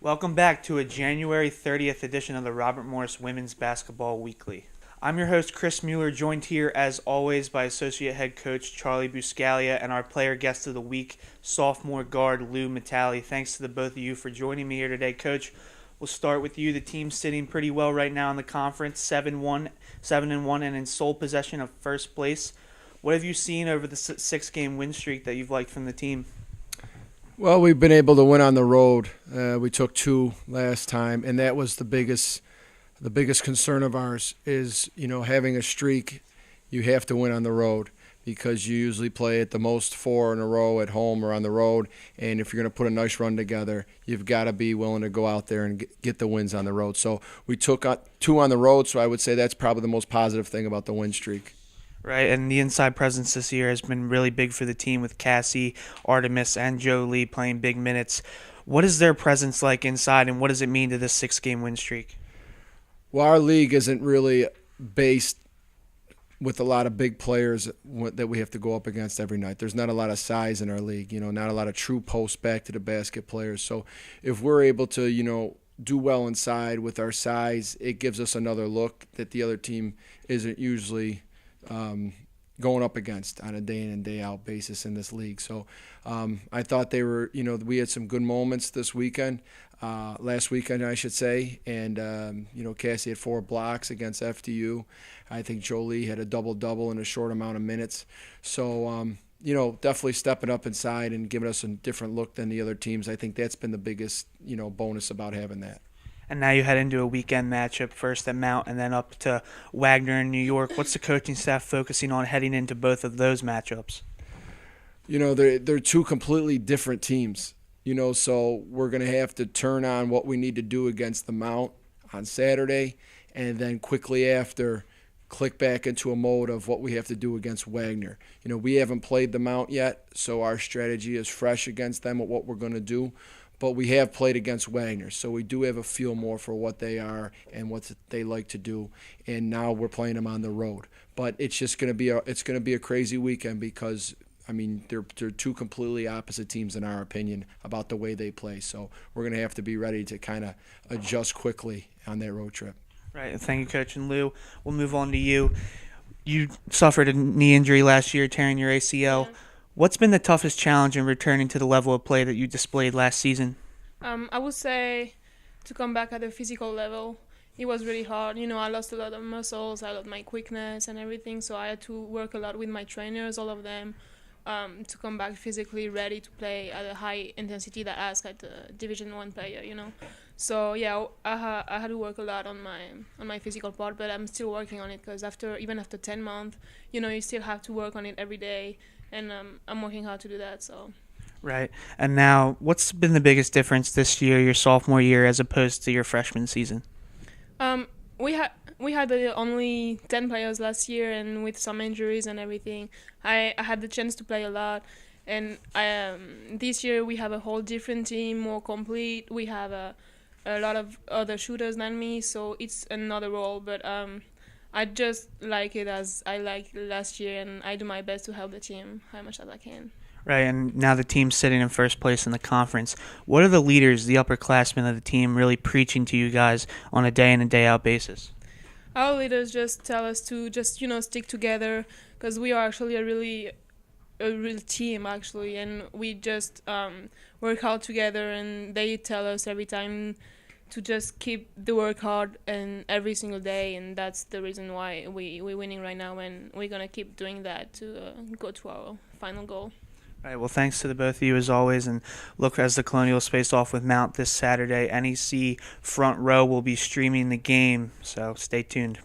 Welcome back to a January 30th edition of the Robert Morris Women's Basketball Weekly. I'm your host, Chris Mueller, joined here as always by Associate Head Coach Charlie Buscaglia and our player guest of the week, sophomore guard Lou Matali. Thanks to the both of you for joining me here today, Coach. We'll start with you. The team's sitting pretty well right now in the conference, 7-1, and in sole possession of first place. What have you seen over the six-game win streak that you've liked from the team? Well, we've been able to win on the road. We took 2 last time, and that was the biggest concern of ours is, having a streak, you have to win on the road because you usually play at the most 4 in a row at home or on the road, and if you're going to put a nice run together, you've got to be willing to go out there and get the wins on the road. So we took 2 on the road, so I would say that's probably the most positive thing about the win streak. Right, and the inside presence this year has been really big for the team with Cassie, Artemis, and Jolie playing big minutes. What is their presence like inside, and what does it mean to this 6-game win streak? Well, our league isn't really based with a lot of big players that we have to go up against every night. There's not a lot of size in our league, not a lot of true post back to the basket players. So if we're able to, do well inside with our size, it gives us another look that the other team isn't usually going up against on a day in and day out basis in this league. So I thought they were, we had some good moments this weekend, last weekend I should say, and Cassie had 4 blocks against FDU. I think Jolie had a double-double in a short amount of minutes. So, definitely stepping up inside and giving us a different look than the other teams. I think that's been the biggest, bonus about having that. And now you head into a weekend matchup, first at Mount and then up to Wagner in New York. What's the coaching staff focusing on heading into both of those matchups? They're 2 completely different teams, so we're going to have to turn on what we need to do against the Mount on Saturday and then quickly after click back into a mode of what we have to do against Wagner. We haven't played the Mount yet, so our strategy is fresh against them at what we're going to do. But we have played against Wagner, so we do have a feel more for what they are and what they like to do. And now we're playing them on the road. But it's just going to be a crazy weekend because they're 2 completely opposite teams in our opinion about the way they play. So we're going to have to be ready to kind of adjust quickly on that road trip. Right. Thank you, Coach. And Lou, we'll move on to you. You suffered a knee injury last year, tearing your ACL. Yeah. What's been the toughest challenge in returning to the level of play that you displayed last season? I would say to come back at a physical level. It was really hard. I lost a lot of muscles, I lost my quickness and everything, so I had to work a lot with my trainers, all of them, to come back physically ready to play at a high intensity that I ask at a Division I player, So yeah, I had to work a lot on my physical part, but I'm still working on it because even after 10 months, you still have to work on it every day. And I'm working hard to do that. So, right. And now, what's been the biggest difference this year, your sophomore year, as opposed to your freshman season? We had only 10 players last year, and with some injuries and everything, I had the chance to play a lot. And this year we have a whole different team, more complete. We have a lot of other shooters than me, so it's another role. But I just like it as I liked last year, and I do my best to help the team how much as I can. Right, and now the team's sitting in first place in the conference. What are the leaders, the upperclassmen of the team, really preaching to you guys on a day in and day out basis? Our leaders just tell us to just stick together because we are actually a real team actually, and we just work hard together. And they tell us every time to just keep the work hard and every single day, and that's the reason why we're winning right now, and we're going to keep doing that to go to our final goal. All right, well, thanks to the both of you as always, and look as the Colonials face off with Mount this Saturday. NEC Front Row will be streaming the game, so stay tuned.